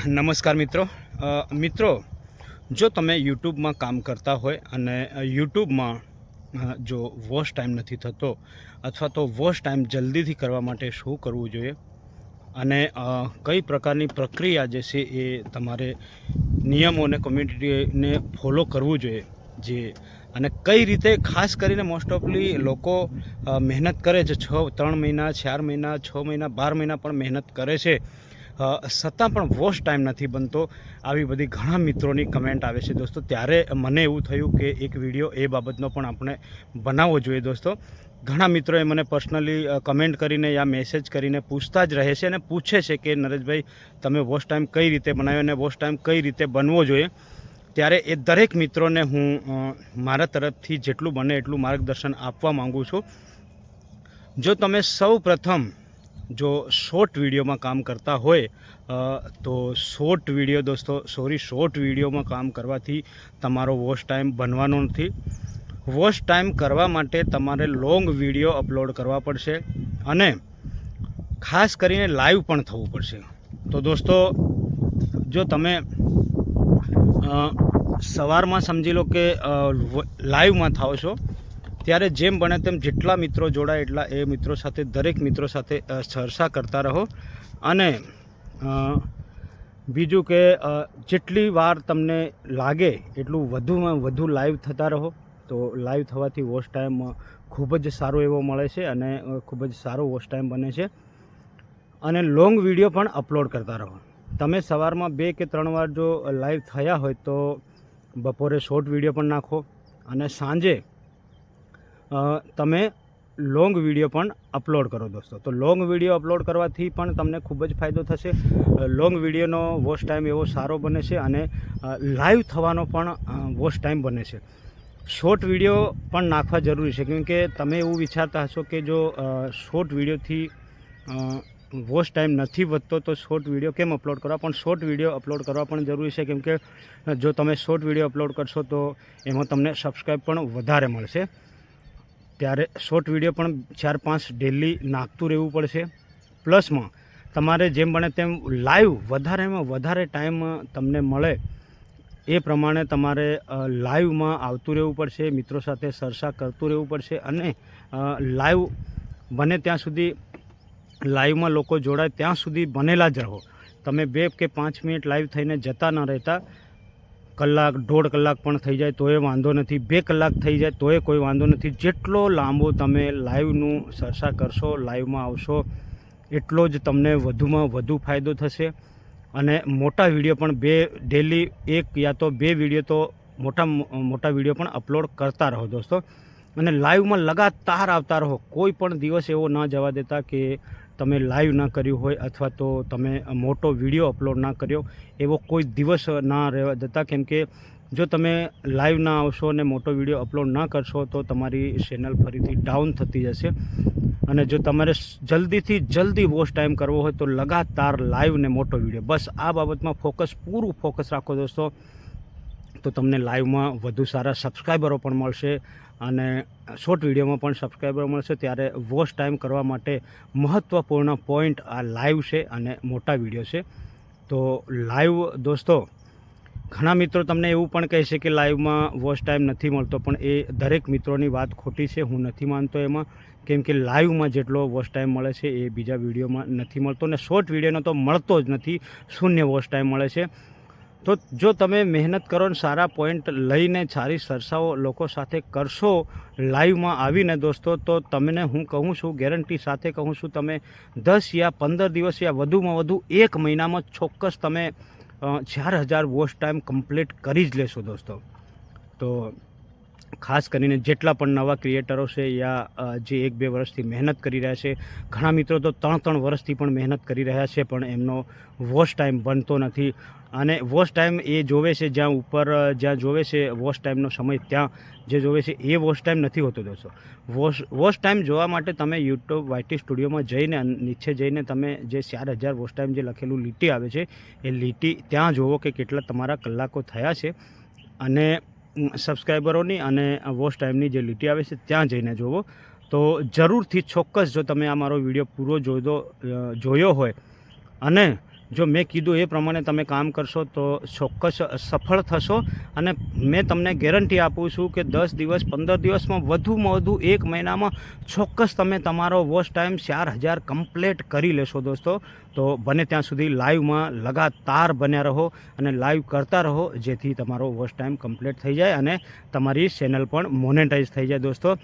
નમસ્કાર મિત્રો, જો તમે યુટ્યુબમાં કામ કરતા હોય અને યુટ્યુબમાં જો વોચ ટાઈમ નથી થતો અથવા તો વોચ ટાઈમ જલ્દીથી કરવા માટે શું કરવું જોઈએ અને કઈ પ્રકારની પ્રક્રિયા જે છે એ તમારે નિયમો અને કમ્યુનિટીને ફોલો કરવું જોઈએ અને કઈ રીતે ખાસ કરીને મોસ્ટ ઓફલી લોકો મહેનત કરે છે 3 મહિના 4 મહિના 6 મહિના 12 મહિના પણ મહેનત કરે છે છતાં પણ વોચ ટાઈમ નથી બનતો। આવી બધી ઘણા મિત્રોની કમેન્ટ આવે છે દોસ્તો। ત્યારે મને એવું થયું કે એક વિડીયો એ બાબતનો પણ આપણે બનાવવો જોઈએ દોસ્તો। ઘણા મિત્રોએ મને પર્સનલી કમેન્ટ કરીને યા મેસેજ કરીને પૂછતા જ રહે છે અને પૂછે છે કે નરેશભાઈ તમે વોચ ટાઈમ કઈ રીતે બનાવ્યો અને વોચ ટાઈમ કઈ રીતે બનવો જોઈએ। ત્યારે એ દરેક મિત્રોને હું મારા તરફથી જેટલું બને એટલું માર્ગદર્શન આપવા માગું છું। જો તમે સૌ પ્રથમ જો શોર્ટ વિડીયોમાં કામ કરતા હોય તો શોર્ટ વિડીયોમાં કામ કરવાથી તમારો વોચ ટાઈમ બનવાનો નથી। વોચ ટાઈમ કરવા માટે તમારે લોંગ વિડીયો અપલોડ કરવા પડશે અને ખાસ કરીને લાઈવ પણ થવું પડશે। તો દોસ્તો જો તમે સવારમાં સમજી લો કે લાઈવમાં થાઓ છો ત્યારે જેમ બને તેમ જેટલા મિત્રો જોડાય એટલા એ મિત્રો સાથે દરેક મિત્રો સાથે ચર્ચા કરતા રહો અને બીજું કે જેટલી વાર તમને લાગે એટલું વધુમાં વધુ લાઈવ થતા રહો। તો લાઈવ થવાથી વોચ ટાઈમ ખૂબ જ સારો એવો મળે છે અને ખૂબ જ સારો વોચ ટાઈમ બને છે અને લોંગ વિડીયો પણ અપલોડ કરતા રહો। તમે સવારમાં 2 કે 3 વાર જો લાઈવ થયા હોય તો બપોરે શોર્ટ વિડીયો પણ નાખો અને સાંજે તમે લોંગ વિડીયો પણ અપલોડ કરો દોસ્તો। તો લોંગ વિડીયો અપલોડ કરવાથી પણ તમને ખૂબ જ ફાયદો થશે। લોંગ વિડીયોનો વોચ ટાઈમ એવો સારો બને છે અને લાઈવ થવાનો પણ વોચ ટાઈમ બને છે। શોર્ટ વિડીયો પણ નાખવા જરૂરી છે કેમ કે તમે એવું વિચારતા હશો કે જો શોર્ટ વિડીયોથી વોચ ટાઈમ નથી વધતો તો શોર્ટ વિડીયો કેમ અપલોડ કરવા, પણ શોર્ટ વિડીયો અપલોડ કરવા પણ જરૂરી છે કેમ કે જો તમે શોર્ટ વિડીયો અપલોડ કરશો તો એમાં તમને સબસ્ક્રાઈબ પણ વધારે મળશે। ત્યારે શોર્ટ વિડીયો પણ 4-5 ડેલી નાખતું રહેવું પડશે। પ્લસમાં તમારે જેમ બને તેમ લાઈવ વધારેમાં વધારે ટાઈમ તમને મળે એ પ્રમાણે તમારે લાઈવમાં આવતું રહેવું પડશે, મિત્રો સાથે ચર્ચા કરતું રહેવું પડશે અને લાઈવ બને ત્યાં સુધી લાઈવમાં લોકો જોડાય ત્યાં સુધી બનેલા જ રહો। તમે 2 કે 5 મિનિટ લાઈવ થઈને જતા ન રહેતા। કલાક 1.5 કલાક પણ થઈ જાય તોય વાંધો નથી, 2 કલાક થઈ જાય તોય કોઈ વાંધો નથી। જેટલો લાંબો તમે લાઈવનું ચર્ચા કરશો, લાઈવમાં આવશો એટલો જ તમને વધુમાં વધુ ફાયદો થશે અને મોટા વિડીયો પણ ડેલી 1 યા તો 2 વિડીયો તો મોટા વિડીયો પણ અપલોડ કરતા રહો દોસ્તો અને લાઈવમાં લગાતાર આવતા રહો। કોઈ પણ દિવસ એવો ન જવા દેતા કે તમે લાઈવ ના કર્યું હોય અથવા તો તમે મોટો વિડીયો અપલોડ ના કર્યો એવો કોઈ દિવસ ના રહેવા દેતા કેમ કે જો તમે લાઈવ ના આવશો અને મોટો વિડીયો અપલોડ ના કરશો તો તમારી ચેનલ ફરીથી ડાઉન થતી જશે અને જો તમારે જલ્દીથી જલ્દી વોચ ટાઈમ કરવો હોય તો લગાતાર લાઈવ ને મોટો વિડીયો, બસ આ બાબતમાં પૂરું ફોકસ રાખો દોસ્તો। તો તમને લાઈવમાં વધુ સારા સબસ્ક્રાઈબરો પણ મળશે અને શોર્ટ વિડીયોમાં પણ સબસ્ક્રાઈબર મળશે। ત્યારે વોચ ટાઈમ કરવા માટે મહત્ત્વપૂર્ણ પોઈન્ટ આ લાઈવ છે અને મોટા વિડીયો છે। તો લાઈવ દોસ્તો ઘણા મિત્રો તમને એવું પણ કહે છે કે લાઈવમાં વોચ ટાઈમ નથી મળતો, પણ એ દરેક મિત્રોની વાત ખોટી છે। હું નથી માનતો એમાં કેમ કે લાઈવમાં જેટલો વોચ ટાઈમ મળે છે એ બીજા વિડીયોમાં નથી મળતો અને શોર્ટ વિડીયોનો તો મળતો જ નથી, શૂન્ય વોચ ટાઈમ મળે છે। તો જો તમે મહેનત કરો ને સારા પોઈન્ટ લઈને સારી ચર્ચાઓ લોકો સાથે કરશો લાઈવમાં આવીને દોસ્તો તો તમને હું કહું છું, ગેરંટી સાથે કહું છું, તમે 10 યા 15 દિવસ યા વધુમાં વધુ 1 મહિનામાં ચોક્કસ તમે 4000 વોચ ટાઈમ કમ્પ્લીટ કરી જ લેશો દોસ્તો। તો ખાસ કરીને જેટલા પણ નવા ક્રિએટરો છે યા જે 1-2 વર્ષથી મહેનત કરી રહ્યા છે, ઘણા મિત્રો તો 3-3 વર્ષથી પણ મહેનત કરી રહ્યા છે પણ એમનો વોચ ટાઈમ બનતો નથી અને વોચ ટાઈમ એ જોવે છે જ્યાં જોવે છે વોચ ટાઈમનો સમય ત્યાં જે જોવે છે એ વોચ ટાઈમ નથી હોતો દોસ્તો। વોચ ટાઈમ જોવા માટે તમે યુટ્યુબ વાયટી સ્ટુડિયોમાં જઈને નીચે જઈને તમે જે 4000 વોચ ટાઈમ જે લખેલું લીટી આવે છે એ લીટી ત્યાં જોવો કે કેટલા તમારા કલાકો થયા છે અને સબસ્ક્રાઈબરોની અને વોચ ટાઈમની જે લીટી આવે છે ત્યાં જઈને જોવો। તો જરૂરથી ચોક્કસ જો તમે આ મારો વિડીયો પૂરો જોયો હોય અને જો મેં કીધું એ પ્રમાણે તમે કામ કરશો તો ચોક્કસ સફળ થશો અને મેં તમને ગેરંટી આપું છું કે 10 દિવસ 15 દિવસમાં વધુમાં વધુ 1 મહિનામાં ચોક્કસ તમે તમારો વોચ ટાઈમ 4000 કમ્પ્લીટ કરી લેશો દોસ્તો. તો બને ત્યાં સુધી લાઈવમાં લગાતાર બન્યા રહો અને લાઈવ કરતા રહો, જેથી તમારો વોચ ટાઈમ કમ્પ્લીટ થઈ જાય અને તમારી ચેનલ પણ મોનેટાઈઝ થઈ જાય દોસ્તો.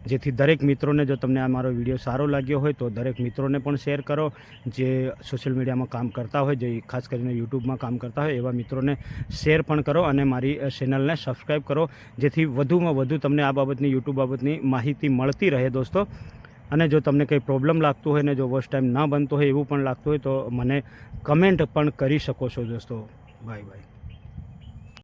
જેથી દરેક મિત્રોને, જો તમને આ મારો વિડીયો સારો લાગ્યો હોય તો દરેક મિત્રોને પણ શેર કરો, જે સોશિયલ મીડિયામાં કામ કરતા હોય, જે ખાસ કરીને યુટ્યુબમાં કામ કરતા હોય એવા મિત્રોને શેર પણ કરો અને મારી ચેનલને સબસ્ક્રાઈબ કરો, જેથી વધુમાં વધુ તમને આ બાબતની, યુટ્યુબ બાબતની માહિતી મળતી રહે દોસ્તો. અને જો તમને કંઈ પ્રોબ્લેમ લાગતો હોય ને જો વોચ ટાઈમ ના બનતો હોય એવું પણ લાગતું હોય તો મને કમેન્ટ પણ કરી શકો છો દોસ્તો. Bye bye.